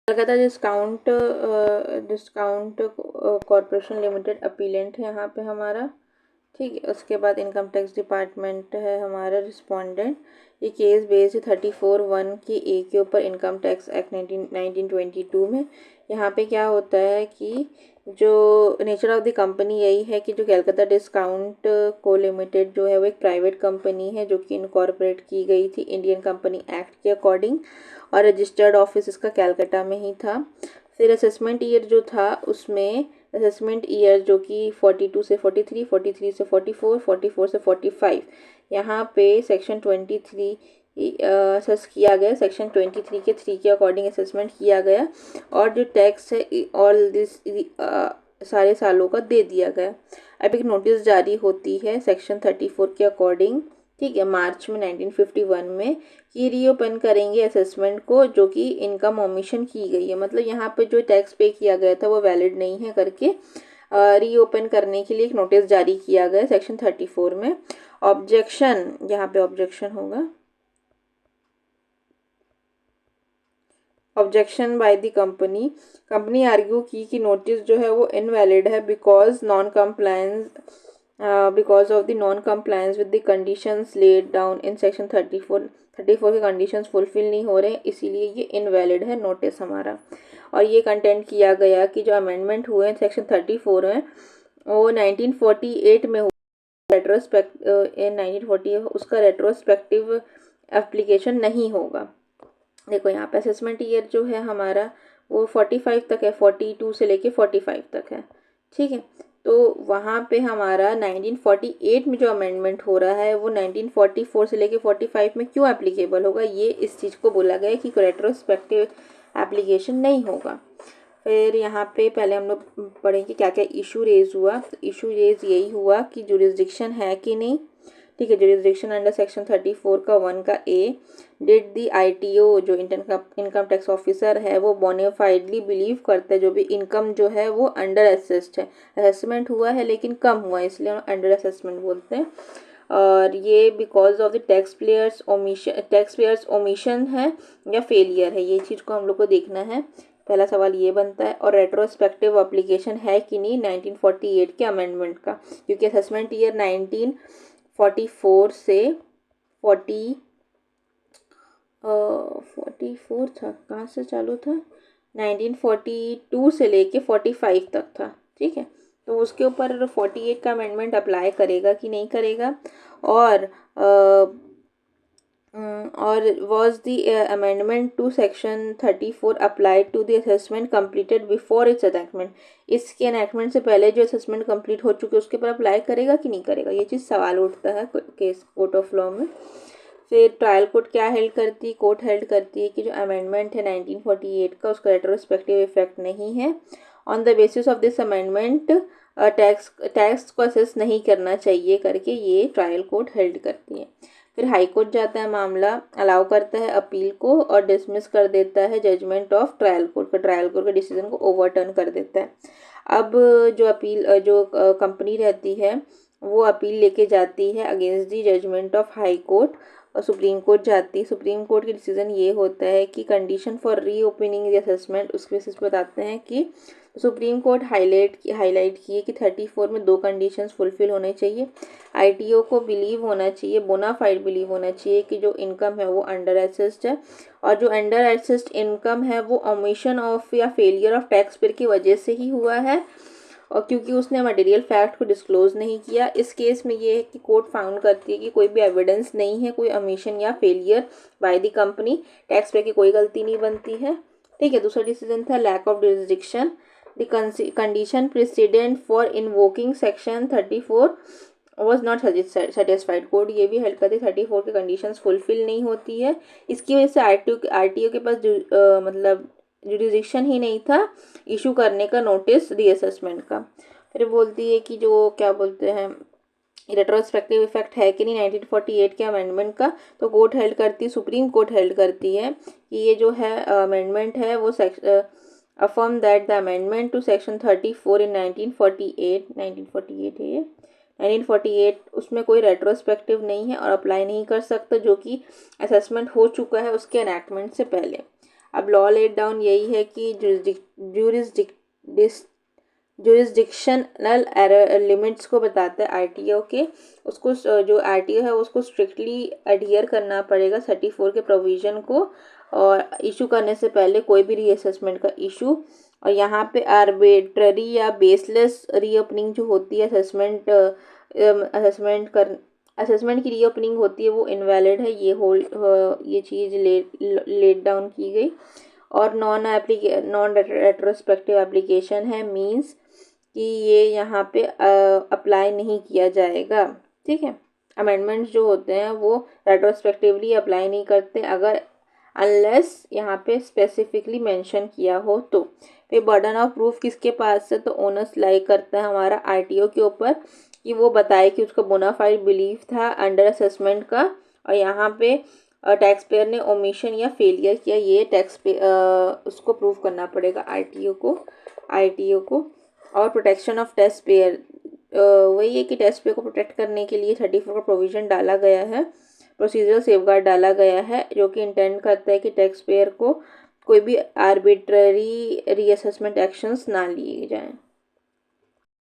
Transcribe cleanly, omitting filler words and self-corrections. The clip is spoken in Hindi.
Calcutta discount corporation limited appellate है यहाँ पे हमारा, ठीक है। उसके बाद इनकम टैक्स डिपार्टमेंट है हमारा रिस्पोंडेंट। ये केस बेस्ड 34(1) की ए के ऊपर इनकम टैक्स एक्ट 1922 में। यहाँ पे क्या होता है कि जो नेचर ऑफ द कंपनी यही है कि जो कलकत्ता डिस्काउंट को लिमिटेड जो है वो एक प्राइवेट कंपनी है जो कि इनकॉर्पोरेट की गई थी इंडियन कंपनी एक्ट के अकॉर्डिंग, और रजिस्टर्ड ऑफिस इसका कलकत्ता में ही था। फिर असेसमेंट ईयर जो था उसमें असेसमेंट ईयर जो कि 42 से 43, 43 से 44, 44 से 45, यहाँ पे सेक्शन 23 असेस किया गया। सेक्शन 23 के 3 के अकॉर्डिंग असेसमेंट किया गया और जो टैक्स है ऑल दिस सारे सालों का दे दिया गया। अब एक नोटिस जारी होती है सेक्शन 34 के अकॉर्डिंग, ठीक है, मार्च में 1951 में, कि रीओपन करेंगे असेसमेंट को जो कि इनकम ओमिशन की गई है। मतलब यहाँ पे जो टैक्स पे किया गया था वो वैलिड नहीं है करके रीओपन करने के लिए एक नोटिस जारी किया गया सेक्शन 34 में। ऑब्जेक्शन, यहाँ पे ऑब्जेक्शन होगा। Objection by the company argue की कि नोटिस जो है वो इनवैलिड है because of the non compliance with the conditions laid down in section 34 के कंडीशंस फुलफिल नहीं हो रहे हैं, इसीलिए ये इनवैलिड है नोटिस हमारा। और ये कंटेंट किया गया कि जो अमेंडमेंट हुए हैं सेक्शन 34 में वो 1948 में हुआ, रेट्रोस्पेक्ट इन 1940 उसका रेट्रोस्पेक्टिव एप्लीकेशन नहीं होगा। देखो यहाँ पे असेसमेंट ईयर जो है हमारा वो 45 तक है, 42 से लेके 45 तक है, ठीक है। तो वहाँ पे हमारा 1948 में जो अमेंडमेंट हो रहा है वो 1944 से लेके 45 में क्यों एप्लीकेबल होगा, ये इस चीज़ को बोला गया है कि रेट्रोस्पेक्टिव एप्लीकेशन नहीं होगा। फिर यहाँ पे पहले हम लोग पढ़ेंगे क्या क्या इशू रेज हुआ। तो इशू रेज यही हुआ कि जुरिस्डिक्शन है कि नहीं, ठीक है। जुरिस्डिक्शन अंडर सेक्शन 34 का 1 का ए, डिड दी ITO जो इनकम टैक्स ऑफिसर है वो बोनाफाइडली बिलीव करता है जो भी इनकम जो है वो अंडर असेस्ड है, असेसमेंट हुआ है लेकिन कम हुआ है, इसलिए हम अंडर असेसमेंट बोलते हैं। और ये because of the tax payers omission है या फेलियर है, ये चीज़ को हम लोग को देखना है। पहला सवाल ये बनता है। और रेट्रोस्पेक्टिव एप्लीकेशन है कि नहीं 1948 के अमेंडमेंट का, क्योंकि असेसमेंट ईयर 1944 से 44 था, कहाँ से चालू था, 1942 से लेके 45 तक था, ठीक है। तो उसके ऊपर 48 का अमेंडमेंट अप्लाई करेगा कि नहीं करेगा। और was the amendment to section 34 applied to the assessment completed before its enactment, इसके enactment से पहले जो assessment complete हो चुके उसके ऊपर अप्लाई करेगा कि नहीं करेगा, ये चीज़ सवाल उठता है केस कोर्ट ऑफ लॉ में। फिर ट्रायल कोर्ट क्या हेल्ड करती है, कोर्ट हेल्ड करती है कि जो अमेंडमेंट है 1948 का उसका रेट्रोस्पेक्टिव इफेक्ट नहीं है। On the basis of this amendment tax को असेस नहीं करना चाहिए करके ये ट्रायल कोर्ट हेल्ड करती है। फिर हाई कोर्ट जाता है, मामला अलाउ करता है अपील को और डिसमिस कर देता है जजमेंट ऑफ ट्रायल कोर्ट के डिसीजन को ओवरटर्न कर देता है। अब जो कंपनी रहती है वो अपील लेके जाती है against the judgement of high court और सुप्रीम कोर्ट जाती है। सुप्रीम कोर्ट की डिसीजन ये होता है कि कंडीशन फॉर री ओपनिंग द असेसमेंट, उसके बेसिस पे बताते हैं कि सुप्रीम कोर्ट हाईलाइट किए कि 34 में 2 कंडीशंस फुलफिल होने चाहिए। ITO को बिलीव होना चाहिए, बोनाफाइड बिलीव होना चाहिए कि जो इनकम है वो अंडर असेस्ड है, और जो अंडर असेस्ड इनकम है वो ओमिशन ऑफ या फेलियर ऑफ टैक्स पेयर की वजह से ही हुआ है, और क्योंकि उसने मटेरियल फैक्ट को डिस्क्लोज नहीं किया। इस केस में ये है कि कोर्ट फाउंड करती है कि कोई भी एविडेंस नहीं है, कोई ओमिशन या failure by the company, tax पे की कोई गलती नहीं बनती है, ठीक है। दूसरा डिसीजन था lack of jurisdiction, the condition precedent for invoking section 34 was not satisfied. Court ये भी हेल्ड करती 34 के कंडीशंस फुलफिल नहीं होती है, इसकी वजह से RTO के पास मतलब जुरिस्डिक्शन ही नहीं था इशू करने का नोटिस रीअसेसमेंट का। फिर बोलती है कि जो क्या बोलते हैं रेट्रोस्पेक्टिव इफेक्ट है कि नहीं 1948 के अमेंडमेंट का, तो कोर्ट हेल्ड करती है, सुप्रीम कोर्ट हेल्ड करती है कि ये जो है अमेंडमेंट है वो affirm that the amendment to section 34 in 1948 है ये 1948 उसमें कोई रेट्रोस्पेक्टिव नहीं है और अप्लाई नहीं कर सकता जो कि असेसमेंट हो चुका है उसके एनैक्टमेंट से पहले। अब लॉ लेट डाउन यही है कि जुरिस्डिक्शनल लिमिट्स को बताता है आरटीओ के, उसको जो आरटीओ है उसको स्ट्रिक्टली अडियर करना पड़ेगा 34 के प्रोविज़न को, और इशू करने से पहले कोई भी रीअसेसमेंट का इशू। और यहाँ पे आर्बिट्ररी या बेसलेस रीओपनिंग जो होती है असेसमेंट की रीओपनिंग होती है वो इनवैलिड है, ये चीज़ लेट डाउन की गई। और नॉन रेट्रोस्पेक्टिव एप्लीकेशन है, मींस कि ये यहाँ पे अप्लाई नहीं किया जाएगा। ठीक है, अमेंडमेंट्स जो होते हैं वो रेट्रोस्पेक्टिवली अप्लाई नहीं करते अगर अनलेस यहाँ पे स्पेसिफिकली मेंशन किया हो तो। फिर बर्डन ऑफ प्रूफ किसके पास है, तो ओनर्स लाई करता है हमारा आरटीओ के ऊपर कि वो बताए कि उसका बोनाफाइड बिलीफ था अंडर असेसमेंट का, और यहाँ पे टैक्स पेयर ने ओमिशन या फेलियर किया, ये उसको प्रूव करना पड़ेगा आरटीओ को। और प्रोटेक्शन ऑफ टैक्स पेयर वही है कि टैक्स पेयर को प्रोटेक्ट करने के लिए 34 का प्रोविज़न डाला गया है, प्रोसीजरल सेफगार्ड डाला गया है, जो कि इंटेंड करता है कि टैक्स पेयर को कोई भी आर्बिट्ररी रीअसेसमेंट एक्शंस ना लिए जाएं।